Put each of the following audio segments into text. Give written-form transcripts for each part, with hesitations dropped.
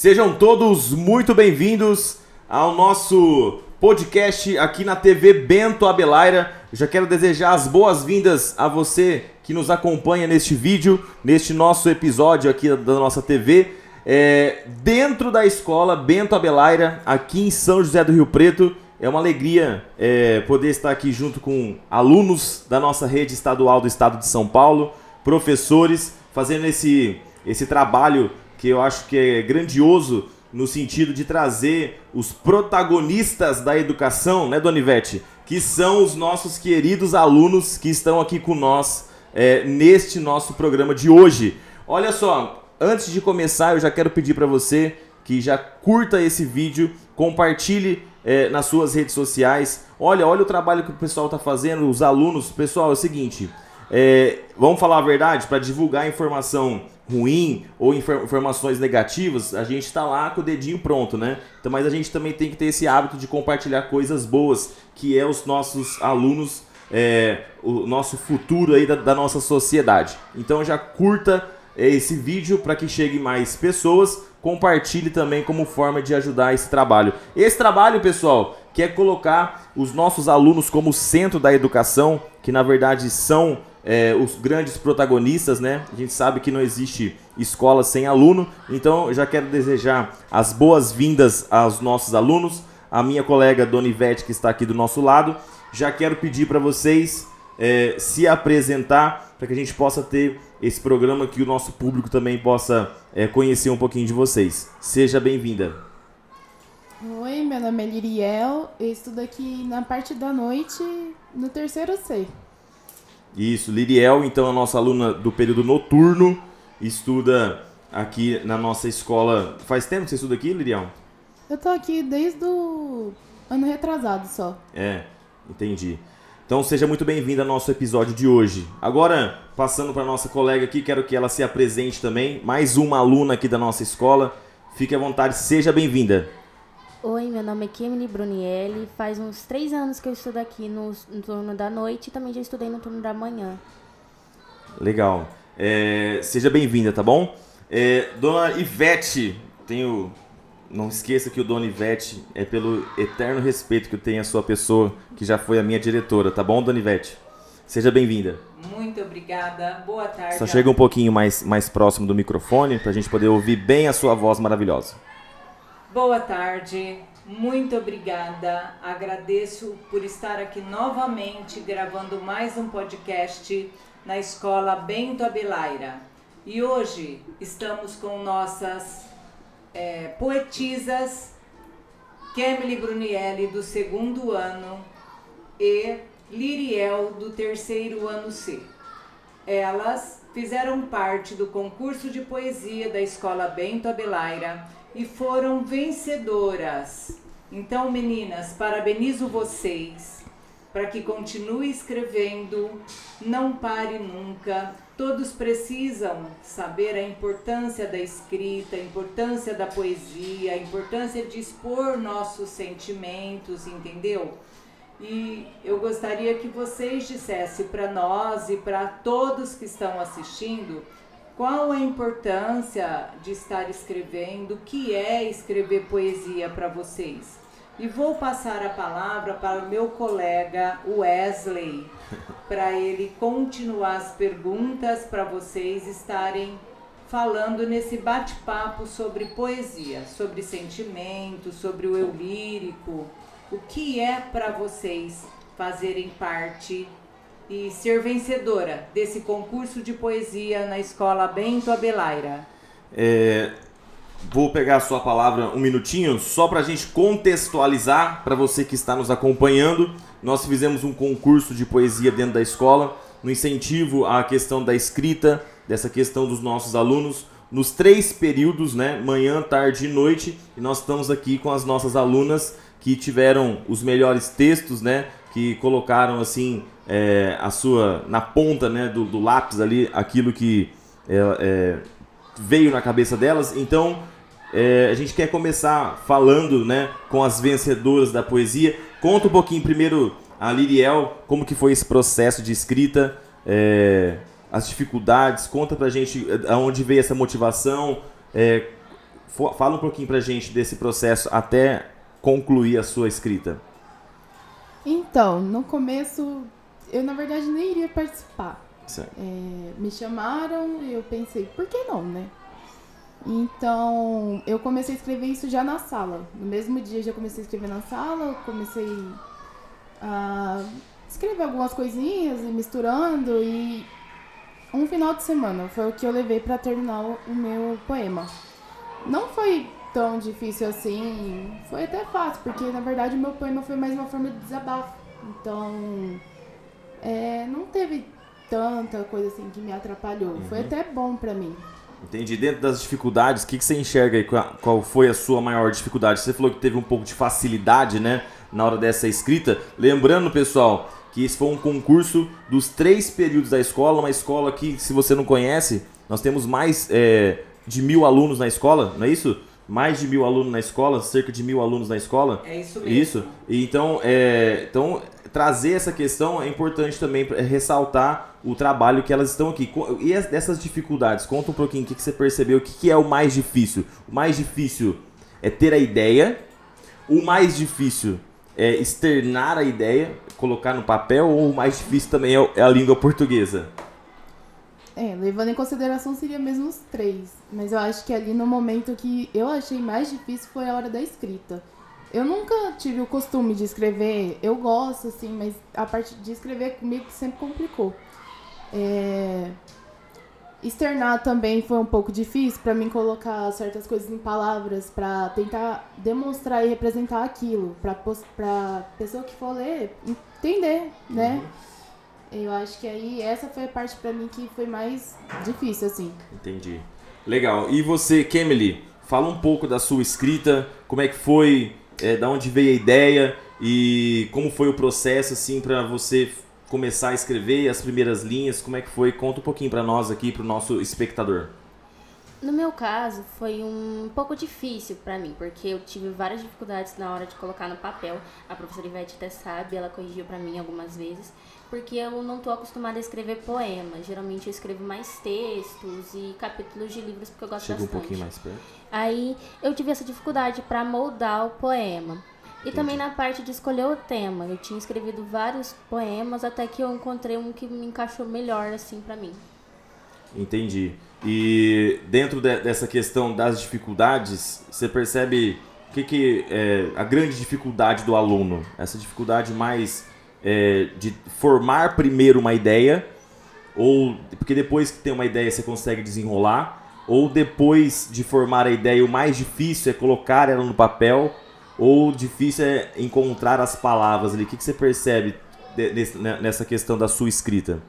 Sejam todos muito bem-vindos ao nosso podcast aqui na TV Bento Abelaira. Eu já quero desejar as boas-vindas a você que nos acompanha neste vídeo, neste nosso episódio aqui da nossa TV, dentro da escola Bento Abelaira, aqui em São José do Rio Preto. É uma alegria poder estar aqui junto com alunos da nossa rede estadual do estado de São Paulo, professores, fazendo esse trabalho que eu acho que é grandioso no sentido de trazer os protagonistas da educação, né, Dona Ivete? Que são os nossos queridos alunos que estão aqui com nós neste nosso programa de hoje. Olha só, antes de começar eu já quero pedir para você que já curta esse vídeo, compartilhe nas suas redes sociais. Olha o trabalho que o pessoal está fazendo, os alunos. Pessoal, é o seguinte, vamos falar a verdade, para divulgar informação ruim ou informações negativas, a gente está lá com o dedinho pronto, né? Então, mas a gente também tem que ter esse hábito de compartilhar coisas boas, que é os nossos alunos, o nosso futuro aí da nossa sociedade. Então já curta esse vídeo para que chegue mais pessoas, compartilhe também como forma de ajudar esse trabalho. Esse trabalho, pessoal, que é colocar os nossos alunos como centro da educação, que na verdade são os grandes protagonistas, né? A gente sabe que não existe escola sem aluno, então eu já quero desejar as boas-vindas aos nossos alunos, a minha colega Dona Ivete, que está aqui do nosso lado. Já quero pedir para vocês se apresentar, para que a gente possa ter esse programa, que o nosso público também possa conhecer um pouquinho de vocês. Seja bem-vinda. Oi, meu nome é Liriel, eu estudo aqui na parte da noite, no terceiro C. Isso, Liriel, então, é a nossa aluna do período noturno, estuda aqui na nossa escola. Faz tempo que você estuda aqui, Liriel? Eu tô aqui desde o ano retrasado só. Entendi. Então seja muito bem-vinda ao nosso episódio de hoje. Agora, passando para a nossa colega aqui, quero que ela se apresente também. Mais uma aluna aqui da nossa escola. Fique à vontade, seja bem-vinda. Oi, meu nome é Kemily Brunielli, faz uns 3 anos que eu estudo aqui no turno da noite e também já estudei no turno da manhã. Legal. Seja bem-vinda, tá bom? Dona Ivete, não esqueça que o Dona Ivete é pelo eterno respeito que eu tenho à sua pessoa, que já foi a minha diretora, tá bom, Dona Ivete? Seja bem-vinda. Muito obrigada, boa tarde. Só chega um pouquinho mais próximo do microfone, pra gente poder ouvir bem a sua voz maravilhosa. Boa tarde, muito obrigada. Agradeço por estar aqui novamente gravando mais um podcast na Escola Bento Abelaira. E hoje estamos com nossas poetisas Kemily Brunielli, do 2º ano, e Liriel, do 3º ano C. Elas fizeram parte do concurso de poesia da Escola Bento Abelaira e foram vencedoras. Então, meninas, parabenizo vocês para que continue escrevendo, não pare nunca. Todos precisam saber a importância da escrita, a importância da poesia, a importância de expor nossos sentimentos, entendeu? E eu gostaria que vocês dissessem para nós e para todos que estão assistindo qual a importância de estar escrevendo, o que é escrever poesia para vocês. E vou passar a palavra para o meu colega Wesley, para ele continuar as perguntas para vocês estarem falando nesse bate-papo sobre poesia, sobre sentimentos, sobre o eu lírico, o que é para vocês fazerem parte e ser vencedora desse concurso de poesia na Escola Bento Abelaira. Vou pegar a sua palavra um minutinho, só para a gente contextualizar, para você que está nos acompanhando. Nós fizemos um concurso de poesia dentro da escola, no incentivo à questão da escrita, dessa questão dos nossos alunos, nos 3 períodos, né, manhã, tarde e noite, e nós estamos aqui com as nossas alunas que tiveram os melhores textos, né, que colocaram assim na ponta, né, do lápis ali aquilo que veio na cabeça delas. Então a gente quer começar falando, né, com as vencedoras da poesia. Conta um pouquinho primeiro, a Liriel, como que foi esse processo de escrita, as dificuldades. Conta pra gente aonde veio essa motivação. Fala um pouquinho pra gente desse processo até concluir a sua escrita. Então, no começo, eu na verdade nem iria participar. Me chamaram e eu pensei, por que não, né? Então, eu comecei a escrever isso já na sala. No mesmo dia, já comecei a escrever na sala, comecei a escrever algumas coisinhas e misturando. E um final de semana foi o que eu levei para terminar o meu poema. Não foi tão difícil assim, foi até fácil, porque na verdade o meu poema foi mais uma forma de desabafo. Então, não teve tanta coisa assim que me atrapalhou. Foi até bom para mim. Entendi. Dentro das dificuldades, o que você enxerga aí? Qual foi a sua maior dificuldade? Você falou que teve um pouco de facilidade, né, na hora dessa escrita. Lembrando, pessoal, que esse foi um concurso dos 3 períodos da escola. Uma escola que, se você não conhece, nós temos mais de 1.000 alunos na escola, não é isso? Mais de 1.000 alunos na escola, cerca de 1.000 alunos na escola. É isso mesmo. Isso. Então, trazer essa questão é importante também, ressaltar o trabalho que elas estão aqui. E dessas dificuldades, conta um pouquinho o que você percebeu, o que é o mais difícil. O mais difícil é ter a ideia, o mais difícil é externar a ideia, colocar no papel, ou o mais difícil também é a língua portuguesa? Levando em consideração seria mesmo os 3, mas eu acho que ali no momento que eu achei mais difícil foi a hora da escrita. Eu nunca tive o costume de escrever, eu gosto assim, mas a parte de escrever comigo sempre complicou. Externar também foi um pouco difícil para mim, colocar certas coisas em palavras para tentar demonstrar e representar aquilo, para pessoa que for ler entender, né? Eu acho que aí essa foi a parte para mim que foi mais difícil, assim. Entendi. Legal. E você, Kemily, fala um pouco da sua escrita, como é que foi, da onde veio a ideia e como foi o processo, assim, para você começar a escrever as primeiras linhas, como é que foi? Conta um pouquinho para nós aqui, para o nosso espectador. No meu caso, foi um pouco difícil pra mim, porque eu tive várias dificuldades na hora de colocar no papel. A professora Ivete até sabe, ela corrigiu pra mim algumas vezes, porque eu não tô acostumada a escrever poemas. Geralmente eu escrevo mais textos e capítulos de livros, porque eu gosto bastante. Chega um pouquinho mais perto. Aí eu tive essa dificuldade pra moldar o poema. E também na parte de escolher o tema. Eu tinha escrevido vários poemas, até que eu encontrei um que me encaixou melhor, assim, pra mim. Entendi. E dentro dessa questão das dificuldades, você percebe o que é a grande dificuldade do aluno? Essa dificuldade mais de formar primeiro uma ideia, ou porque depois que tem uma ideia você consegue desenrolar, ou depois de formar a ideia o mais difícil é colocar ela no papel, ou difícil é encontrar as palavras ali? O que você percebe nessa questão da sua escrita?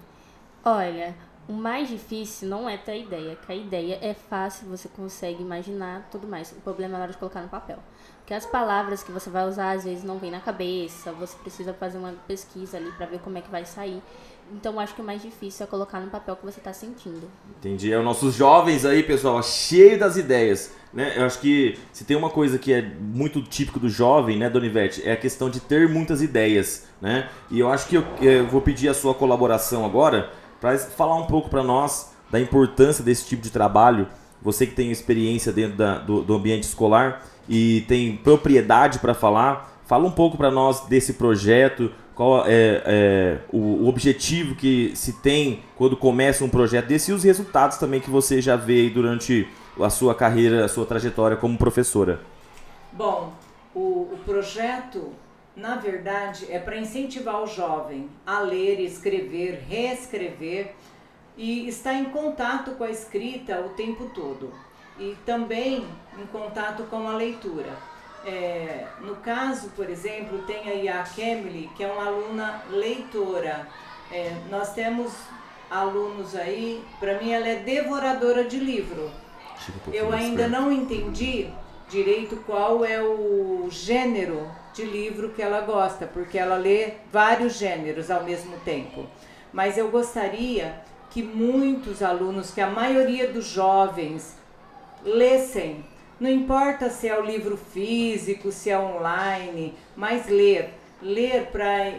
Olha, o mais difícil não é ter a ideia, que a ideia é fácil, você consegue imaginar tudo mais. O problema é na hora de colocar no papel. Porque as palavras que você vai usar às vezes não vem na cabeça, você precisa fazer uma pesquisa ali pra ver como é que vai sair. Então eu acho que o mais difícil é colocar no papel o que você tá sentindo. Entendi. Os nossos jovens aí, pessoal, cheio das ideias, né? Eu acho que se tem uma coisa que é muito típico do jovem, né, Dona Ivete, é a questão de ter muitas ideias, né? E eu acho que eu vou pedir a sua colaboração agora para falar um pouco para nós da importância desse tipo de trabalho. Você que tem experiência dentro do ambiente escolar e tem propriedade para falar, fala um pouco para nós desse projeto, qual é o objetivo que se tem quando começa um projeto desse e os resultados também que você já vê aí durante a sua carreira, a sua trajetória como professora. Bom, o projeto, na verdade, é para incentivar o jovem a ler, escrever, reescrever e estar em contato com a escrita o tempo todo. E também em contato com a leitura. No caso, por exemplo, tem aí a Kemily, que é uma aluna leitora. Nós temos alunos aí, para mim ela é devoradora de livro. Eu ainda não entendi direito qual é o gênero de livro que ela gosta, porque ela lê vários gêneros ao mesmo tempo. Mas eu gostaria que muitos alunos, que a maioria dos jovens, lessem. Não importa se é o livro físico, se é online, mas ler. Ler para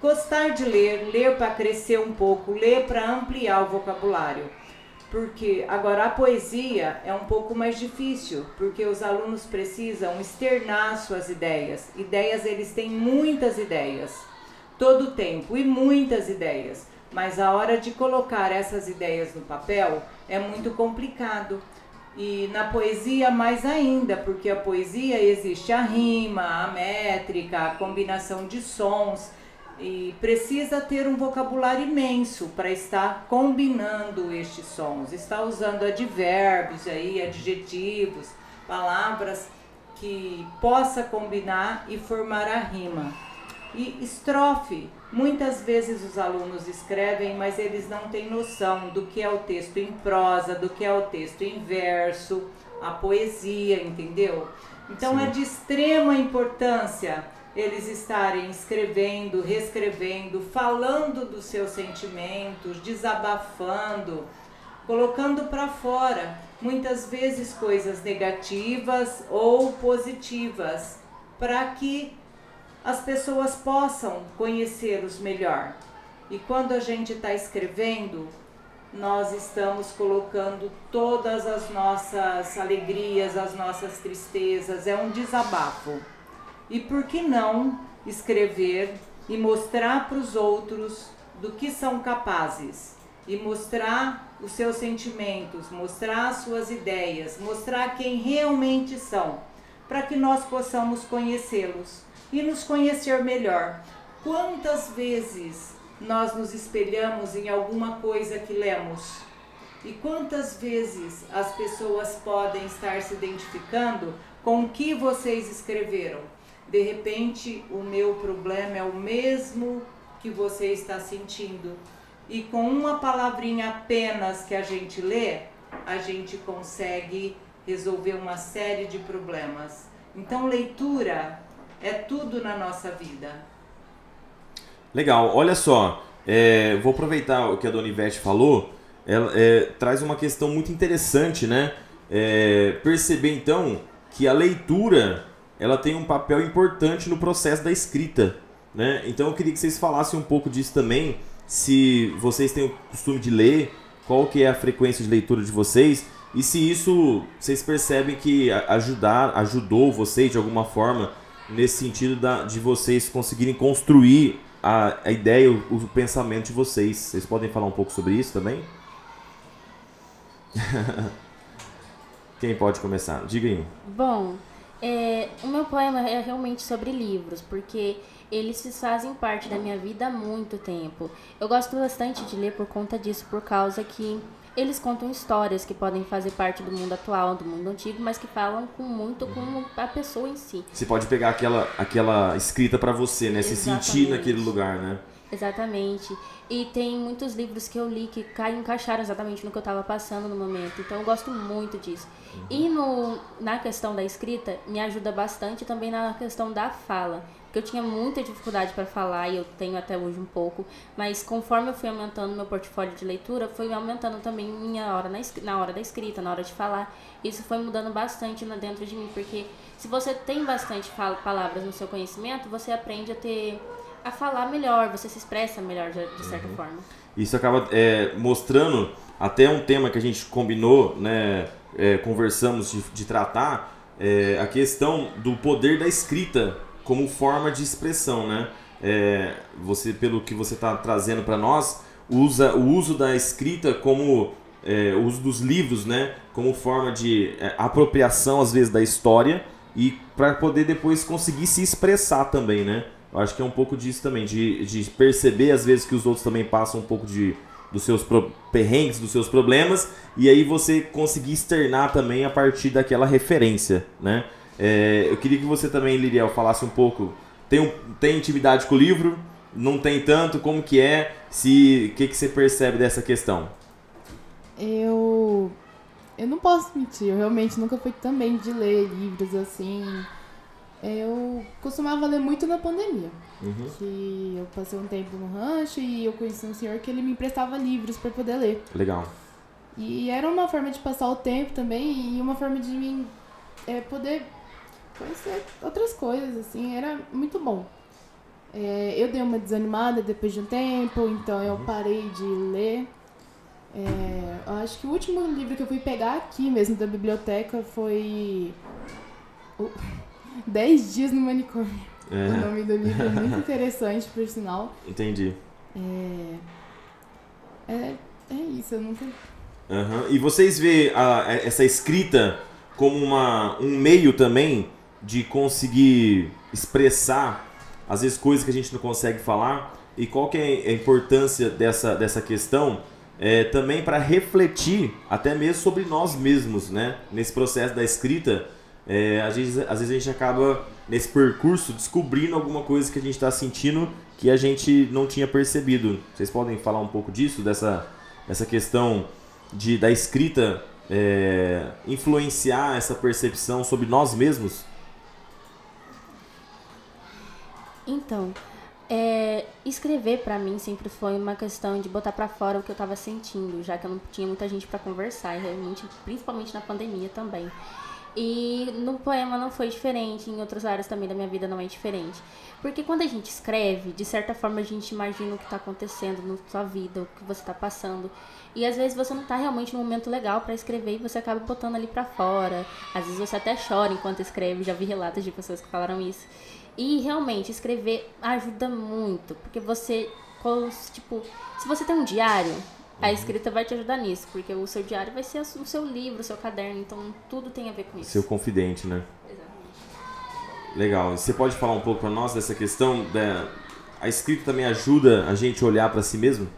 gostar de ler, ler para crescer um pouco, ler para ampliar o vocabulário. Porque agora a poesia é um pouco mais difícil, porque os alunos precisam externar suas ideias. Ideias, eles têm muitas ideias, todo o tempo, e muitas ideias. Mas a hora de colocar essas ideias no papel é muito complicado. E na poesia mais ainda, porque a poesia existe a rima, a métrica, a combinação de sons, e precisa ter um vocabulário imenso para estar combinando estes sons, está usando advérbios aí, adjetivos, palavras que possa combinar e formar a rima. E estrofe, muitas vezes os alunos escrevem, mas eles não têm noção do que é o texto em prosa, do que é o texto em verso, a poesia, entendeu? Então é de extrema importância eles estarem escrevendo, reescrevendo, falando dos seus sentimentos, desabafando, colocando para fora, muitas vezes coisas negativas ou positivas, para que as pessoas possam conhecê-los melhor. E quando a gente está escrevendo, nós estamos colocando todas as nossas alegrias, as nossas tristezas, é um desabafo. E por que não escrever e mostrar para os outros do que são capazes? E mostrar os seus sentimentos, mostrar as suas ideias, mostrar quem realmente são, para que nós possamos conhecê-los e nos conhecer melhor. Quantas vezes nós nos espelhamos em alguma coisa que lemos? E quantas vezes as pessoas podem estar se identificando com o que vocês escreveram? De repente, o meu problema é o mesmo que você está sentindo. E com uma palavrinha apenas que a gente lê, a gente consegue resolver uma série de problemas. Então, leitura é tudo na nossa vida. Legal, olha só, vou aproveitar o que a Dona Ivete falou, ela traz uma questão muito interessante, né? Perceber então que a leitura ela tem um papel importante no processo da escrita, né? Então eu queria que vocês falassem um pouco disso também, se vocês têm o costume de ler, qual que é a frequência de leitura de vocês, e se isso vocês percebem que ajudou vocês de alguma forma, nesse sentido de vocês conseguirem construir a ideia, o pensamento de vocês. Vocês podem falar um pouco sobre isso também? Quem pode começar? Diga aí. Bom, o meu poema é realmente sobre livros, porque eles fazem parte da minha vida há muito tempo. Eu gosto bastante de ler por conta disso, por causa que eles contam histórias que podem fazer parte do mundo atual, do mundo antigo, mas que falam muito com a pessoa em si. Você pode pegar aquela escrita para você, né? Se sentir naquele lugar, né? Exatamente. E tem muitos livros que eu li que encaixaram exatamente no que eu estava passando no momento. Então eu gosto muito disso. E na questão da escrita, me ajuda bastante também na questão da fala. Porque eu tinha muita dificuldade para falar, e eu tenho até hoje um pouco. Mas conforme eu fui aumentando meu portfólio de leitura, foi aumentando também na hora da escrita, na hora de falar. Isso foi mudando bastante dentro de mim. Porque se você tem bastante palavras no seu conhecimento, você aprende a falar melhor, você se expressa melhor de certa forma. Isso acaba mostrando até um tema que a gente combinou, né, conversamos de tratar, a questão do poder da escrita como forma de expressão, né? Você, pelo que você está trazendo para nós, usa o uso da escrita como o uso dos livros, né, como forma de apropriação às vezes da história e para poder depois conseguir se expressar também, né? Eu acho que é um pouco disso também, de perceber às vezes que os outros também passam um pouco dos seus perrengues, dos seus problemas, e aí você conseguir externar também a partir daquela referência, né? Eu queria que você também, Liriel, falasse um pouco, tem intimidade com o livro? Não tem tanto? Como que é? O que você percebe dessa questão? Eu não posso mentir, eu realmente nunca fui também de ler livros assim. Eu costumava ler muito na pandemia, que eu passei um tempo no rancho e eu conheci um senhor que ele me emprestava livros para poder ler. Legal. E era uma forma de passar o tempo também e uma forma de mim poder conhecer outras coisas, assim, era muito bom. Eu dei uma desanimada depois de um tempo, então eu parei de ler. Eu acho que o último livro que eu fui pegar aqui mesmo da biblioteca foi 10 Dias no Manicômio. O nome do livro é muito interessante, por sinal. Entendi. É isso, eu nunca... E vocês veem essa escrita como um meio também de conseguir expressar, às vezes, coisas que a gente não consegue falar? E qual que é a importância dessa questão também para refletir até mesmo sobre nós mesmos, né? Nesse processo da escrita, às vezes a gente acaba, nesse percurso, descobrindo alguma coisa que a gente está sentindo que a gente não tinha percebido. Vocês podem falar um pouco disso, dessa questão da escrita influenciar essa percepção sobre nós mesmos? Então, escrever pra mim sempre foi uma questão de botar pra fora o que eu tava sentindo, já que eu não tinha muita gente pra conversar, realmente, principalmente na pandemia também. E no poema não foi diferente, em outras áreas também da minha vida não é diferente. Porque quando a gente escreve, de certa forma a gente imagina o que está acontecendo na sua vida, o que você está passando. E às vezes você não está realmente num momento legal para escrever e você acaba botando ali para fora. Às vezes você até chora enquanto escreve, já vi relatos de pessoas que falaram isso. E realmente escrever ajuda muito, porque você, tipo, se você tem um diário, a escrita vai te ajudar nisso, porque o seu diário vai ser o seu livro, o seu caderno, então tudo tem a ver com isso. Seu confidente, né? Exatamente. Legal. Você pode falar um pouco para nós dessa questão a escrita também ajuda a gente a olhar para si mesmo?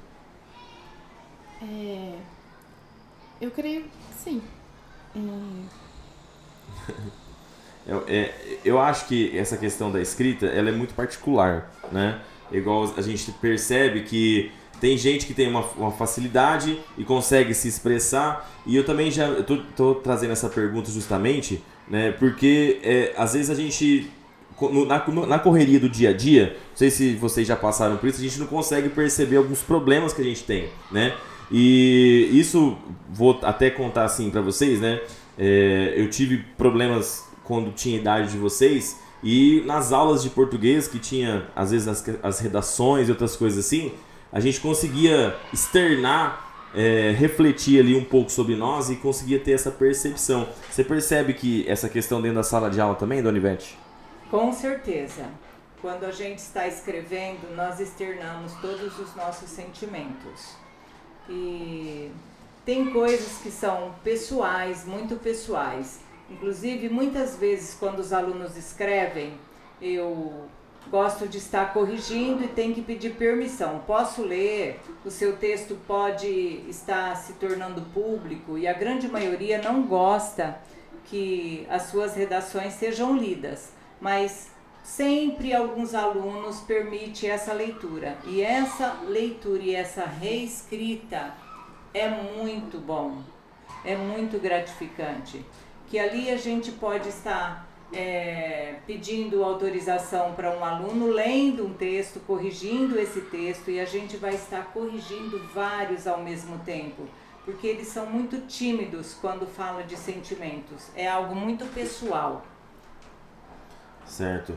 Eu creio que sim. Eu acho que essa questão da escrita, ela é muito particular, né? Igual a gente percebe que tem gente que tem uma facilidade e consegue se expressar, e eu também já tô trazendo essa pergunta justamente, né? Porque às vezes a gente, na correria do dia a dia, não sei se vocês já passaram por isso, a gente não consegue perceber alguns problemas que a gente tem, né? E isso, vou até contar assim pra vocês, né? Eu tive problemas quando tinha a idade de vocês, e nas aulas de português que tinha, às vezes, as redações e outras coisas assim, a gente conseguia externar, refletir ali um pouco sobre nós e conseguia ter essa percepção. Você percebe que essa questão dentro da sala de aula também, Dona Ivete? Com certeza. Quando a gente está escrevendo, nós externamos todos os nossos sentimentos. E tem coisas que são pessoais, muito pessoais. Inclusive, muitas vezes, quando os alunos escrevem, eu gosto de estar corrigindo e tenho que pedir permissão. Posso ler? O seu texto pode estar se tornando público, e a grande maioria não gosta que as suas redações sejam lidas, mas sempre alguns alunos permitem essa leitura. E essa leitura e essa reescrita é muito bom, é muito gratificante. Que ali a gente pode estar pedindo autorização para um aluno, lendo um texto, corrigindo esse texto, e a gente vai estar corrigindo vários ao mesmo tempo, porque eles são muito tímidos quando falam de sentimentos, é algo muito pessoal. Certo.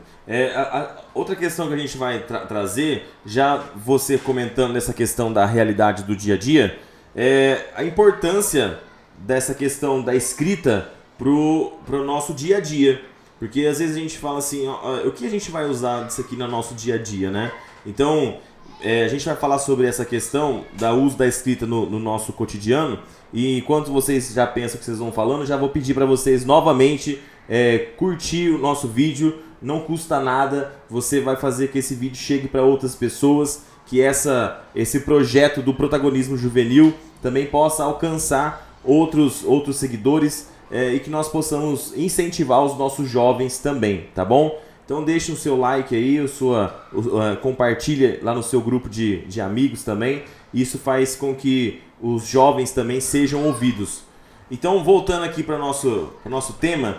Outra questão que a gente vai trazer, já você comentando nessa questão da realidade do dia a dia, é a importância dessa questão da escrita pro nosso dia a dia. Porque às vezes a gente fala assim, o que a gente vai usar disso aqui no nosso dia a dia, né? Então, a gente vai falar sobre essa questão do uso da escrita no nosso cotidiano. E enquanto vocês já pensam o que vocês vão falando, já vou pedir para vocês novamente curtir o nosso vídeo. Não custa nada, você vai fazer que esse vídeo chegue para outras pessoas, que esse projeto do protagonismo juvenil também possa alcançar outros seguidores, e que nós possamos incentivar os nossos jovens também, tá bom? Então deixe o seu like aí, compartilhe lá no seu grupo de amigos também. Isso faz com que os jovens também sejam ouvidos. Então, voltando aqui para o nosso tema,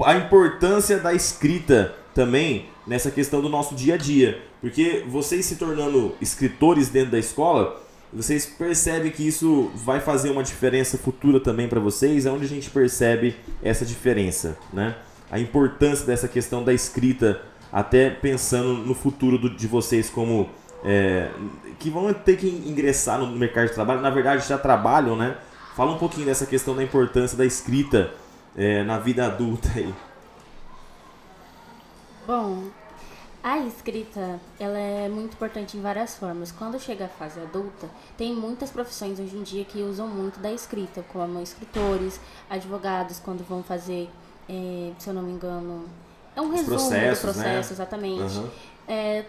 a importância da escrita também nessa questão do nosso dia a dia. Porque vocês se tornando escritores dentro da escola, vocês percebem que isso vai fazer uma diferença futura também para vocês? É onde a gente percebe essa diferença, né? A importância dessa questão da escrita, até pensando no futuro de vocês como que vão ter que ingressar no mercado de trabalho, na verdade já trabalham, né? Fala um pouquinho dessa questão da importância da escrita na vida adulta aí. Bom, a escrita, ela é muito importante em várias formas. Quando chega a fase adulta, tem muitas profissões hoje em dia que usam muito da escrita, como escritores, advogados, quando vão fazer, se eu não me engano, é um resumo do processo, né? Exatamente. Uhum.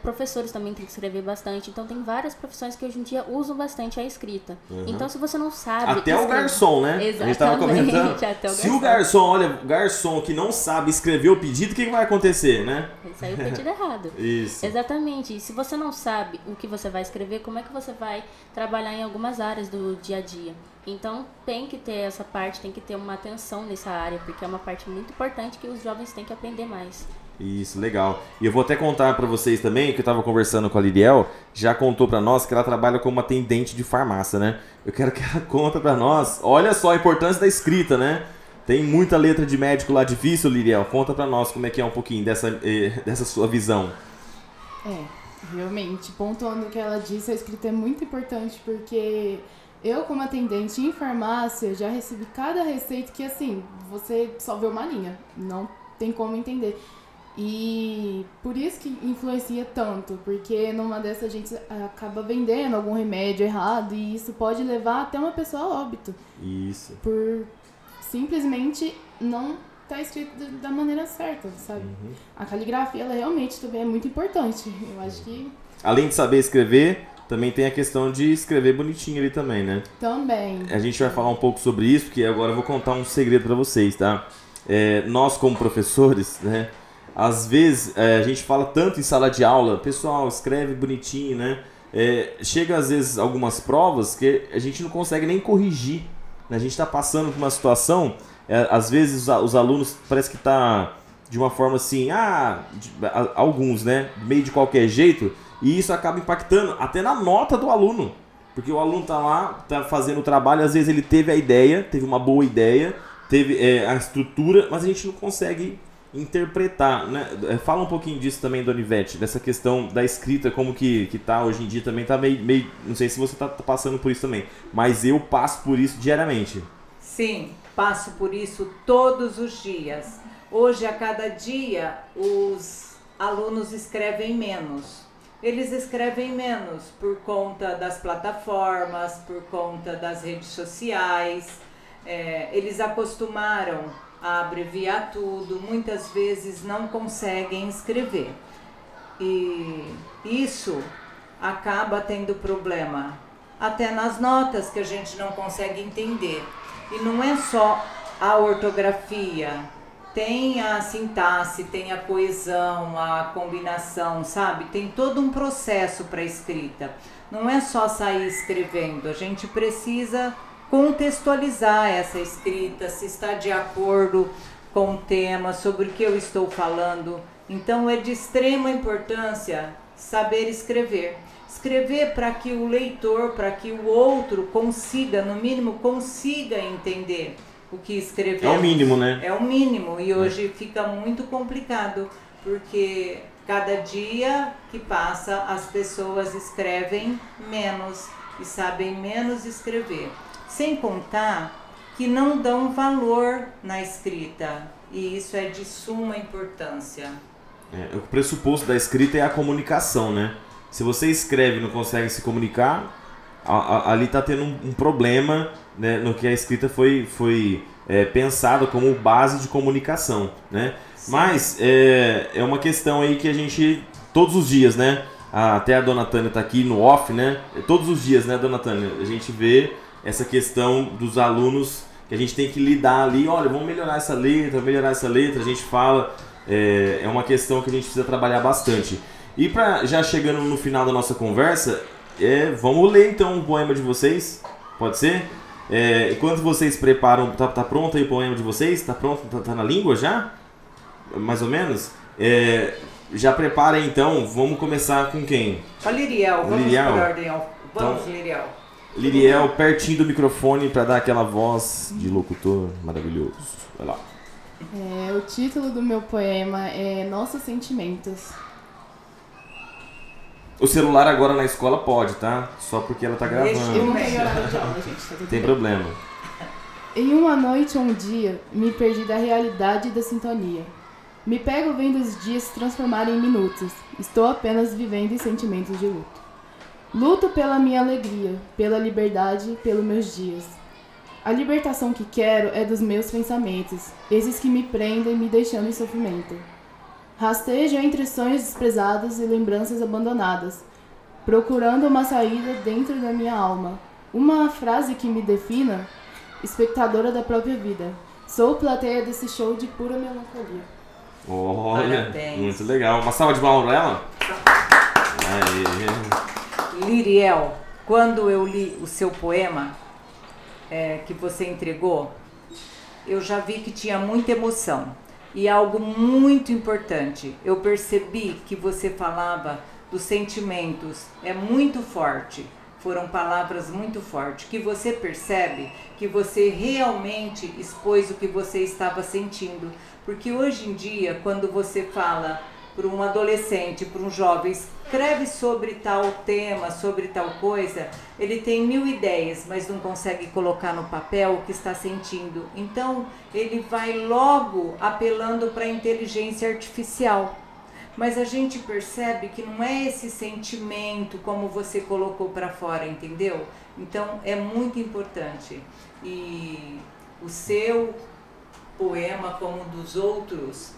Professores também tem que escrever bastante, então tem várias profissões que hoje em dia usam bastante a escrita. Uhum. Então se você não sabe... Até o garçom, né? Exatamente. A gente tava comentando. Se o garçom que não sabe escrever o pedido, o que vai acontecer, né? Saiu o pedido errado. Isso. Exatamente. E se você não sabe o que você vai escrever, como é que você vai trabalhar em algumas áreas do dia a dia? Então tem que ter essa parte, tem que ter uma atenção nessa área, porque é uma parte muito importante que os jovens têm que aprender mais. Isso, legal. E eu vou até contar pra vocês também, que eu tava conversando com a Liriel, já contou pra nós que ela trabalha como atendente de farmácia, né? Eu quero que ela conta pra nós, olha só a importância da escrita, né? Tem muita letra de médico lá difícil, Liriel. Conta pra nós como é que é um pouquinho dessa sua visão. Realmente, pontuando o que ela disse, a escrita é muito importante, porque eu, como atendente em farmácia, já recebi cada receita que, assim, você só vê uma linha, não tem como entender. E por isso que influencia tanto, porque numa dessas a gente acaba vendendo algum remédio errado e isso pode levar até uma pessoa a óbito. Isso. Por simplesmente não estar escrito da maneira certa, sabe? Uhum. A caligrafia, ela realmente também é muito importante. Eu acho que... Além de saber escrever, também tem a questão de escrever bonitinho ali também, né? Também. A gente vai falar um pouco sobre isso, porque agora eu vou contar um segredo pra vocês, tá? Nós, como professores, né? Às vezes, a gente fala tanto em sala de aula, pessoal, escreve bonitinho, né? Chega às vezes algumas provas que a gente não consegue nem corrigir, né? A gente está passando por uma situação, às vezes os alunos parece que tá de uma forma assim, alguns, né? Meio de qualquer jeito, e isso acaba impactando até na nota do aluno. Porque o aluno tá lá, tá fazendo o trabalho, às vezes ele teve a ideia, teve uma boa ideia, teve a estrutura, mas a gente não consegue interpretar, né? Fala um pouquinho disso também, Dona Ivete, dessa questão da escrita, como que tá hoje em dia também, tá meio não sei se você tá passando por isso também, mas eu passo por isso diariamente. Sim, passo por isso todos os dias. Hoje, a cada dia, os alunos escrevem menos. Eles escrevem menos por conta das plataformas, por conta das redes sociais. Eles acostumaram a abreviar tudo, muitas vezes não conseguem escrever. E isso acaba tendo problema até nas notas, que a gente não consegue entender. E não é só a ortografia, tem a sintaxe, tem a coesão, a combinação, sabe? Tem todo um processo para a escrita. Não é só sair escrevendo, a gente precisa contextualizar essa escrita, se está de acordo com o tema, sobre o que eu estou falando. Então é de extrema importância saber escrever. Escrever para que o leitor, para que o outro consiga, no mínimo, consiga entender o que escreveu. É o mínimo, né? É o mínimo, e hoje fica muito complicado, porque cada dia que passa as pessoas escrevem menos e sabem menos escrever. Sem contar que não dão valor na escrita, e isso é de suma importância. O pressuposto da escrita é a comunicação, né? Se você escreve e não consegue se comunicar, ali está tendo um problema, né, no que a escrita foi pensada como base de comunicação, né? Sim. Mas é uma questão aí que a gente, todos os dias, né? Até a Dona Tânia está aqui no off, né? Todos os dias, né, Dona Tânia? A gente vê essa questão dos alunos que a gente tem que lidar ali, olha, vamos melhorar essa letra, a gente fala, é uma questão que a gente precisa trabalhar bastante. E já chegando no final da nossa conversa, vamos ler então um poema de vocês, pode ser? Enquanto vocês preparam, tá pronto aí o poema de vocês? Tá pronto? Tá na língua já? Mais ou menos? Já preparem então, vamos começar com quem? Com a Liriel, vamos Liriel. por ordem. Vamos, Então, Liriel. Liriel, pertinho do microfone para dar aquela voz de locutor maravilhoso. Vai lá. O título do meu poema é Nossos Sentimentos. O celular agora na escola pode, tá? Só porque ela tá Eu gravando. não tenho horário de aula, gente. Tá tudo Tem bem. problema. Em uma noite ou um dia, me perdi da realidade e da sintonia. Me pego vendo os dias se transformarem em minutos. Estou apenas vivendo em sentimentos de luto. Luto pela minha alegria, pela liberdade, pelos meus dias. A libertação que quero é dos meus pensamentos, esses que me prendem, me deixando em sofrimento. Rastejo entre sonhos desprezados e lembranças abandonadas, procurando uma saída dentro da minha alma. Uma frase que me defina, espectadora da própria vida. Sou plateia desse show de pura melancolia. Olha, Parabéns. muito legal. Uma salva de palmas pra ela? Aê. Liriel, quando eu li o seu poema que você entregou, eu já vi que tinha muita emoção. E algo muito importante, eu percebi que você falava dos sentimentos, é muito forte. Foram palavras muito fortes, que você percebe que você realmente expôs o que você estava sentindo. Porque hoje em dia, quando você fala para um adolescente, para um jovem, escreve sobre tal tema, sobre tal coisa, ele tem 1000 ideias, mas não consegue colocar no papel o que está sentindo. Então, ele vai logo apelando para a inteligência artificial. Mas a gente percebe que não é esse sentimento como você colocou para fora, entendeu? Então é muito importante. E o seu poema, como um dos outros,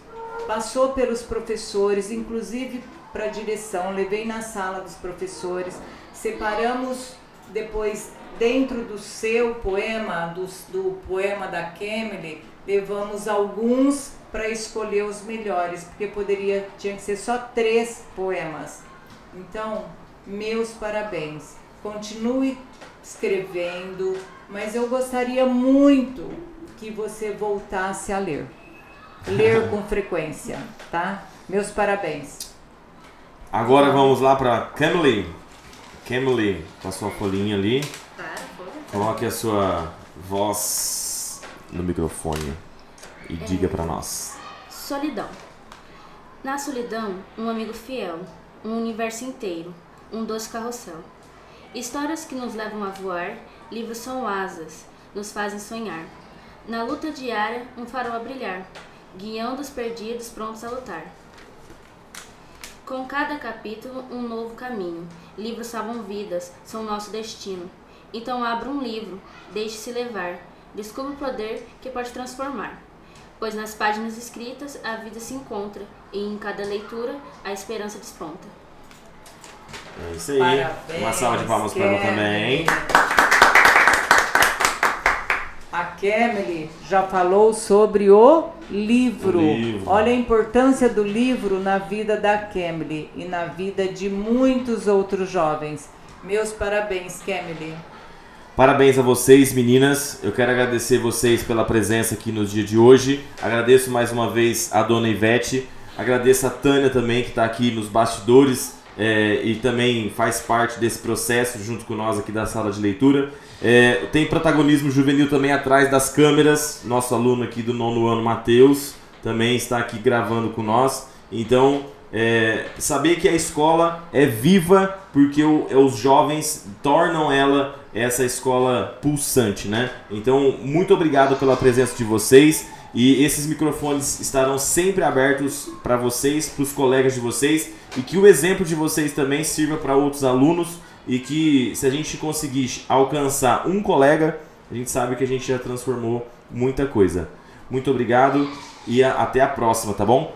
passou pelos professores, inclusive para a direção, levei na sala dos professores, separamos depois dentro do seu poema, do poema da Kemily, levamos alguns para escolher os melhores, porque tinha que ser só 3 poemas. Então, meus parabéns. Continue escrevendo, mas eu gostaria muito que você voltasse a ler. Ler com frequência, tá? Meus parabéns. Agora vamos lá pra Kemily. Kemily, com a sua folhinha ali. Coloque a sua voz no microfone e diga pra nós. Solidão. Na solidão, um amigo fiel, um universo inteiro, um doce carrossel. Histórias que nos levam a voar, livros são asas, nos fazem sonhar. Na luta diária, um farol a brilhar, guiando os perdidos prontos a lutar. Com cada capítulo, um novo caminho. Livros salvam vidas, são nosso destino. Então abra um livro, deixe-se levar, descubra o poder que pode transformar. Pois nas páginas escritas a vida se encontra, e em cada leitura a esperança desponta. É isso aí. Parabéns, Uma salva de palmas para ela também. A Kemily já falou sobre o livro. Olha a importância do livro na vida da Kemily e na vida de muitos outros jovens. Meus parabéns, Kemily. Parabéns a vocês, meninas. Eu quero agradecer vocês pela presença aqui no dia de hoje. Agradeço mais uma vez a dona Ivete. Agradeço a Tânia também, que está aqui nos bastidores e também faz parte desse processo junto com nós aqui da sala de leitura. Tem protagonismo juvenil também atrás das câmeras. Nosso aluno aqui do 9º ano, Matheus, também está aqui gravando com nós. Então, saber que a escola é viva porque os jovens tornam ela essa escola pulsante, né? Então, muito obrigado pela presença de vocês. E esses microfones estarão sempre abertos para vocês, para os colegas de vocês, e que o exemplo de vocês também sirva para outros alunos, e que se a gente conseguir alcançar um colega, a gente sabe que a gente já transformou muita coisa. Muito obrigado e até a próxima, tá bom?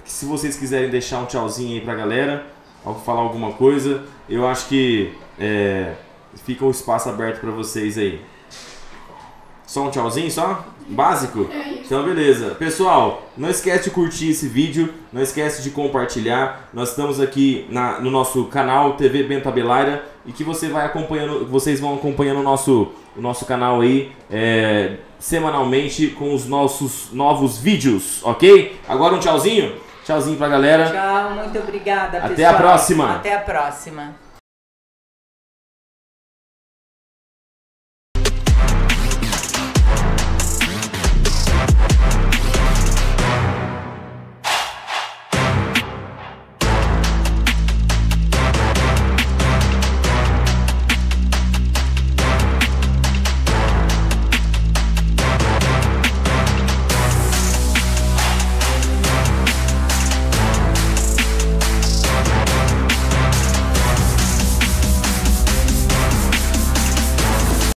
Se vocês quiserem deixar um tchauzinho aí pra galera, falar alguma coisa, eu acho que fica o espaço aberto para vocês aí. Só um tchauzinho, só? Básico? Então beleza. Pessoal, não esquece de curtir esse vídeo, não esquece de compartilhar. Nós estamos aqui no nosso canal TV Bento Abelaira e que vocês vão acompanhando o nosso canal aí semanalmente com os nossos novos vídeos, ok? Agora um tchauzinho? Tchauzinho pra galera. Tchau, muito obrigada, pessoal. Até a próxima. Até a próxima.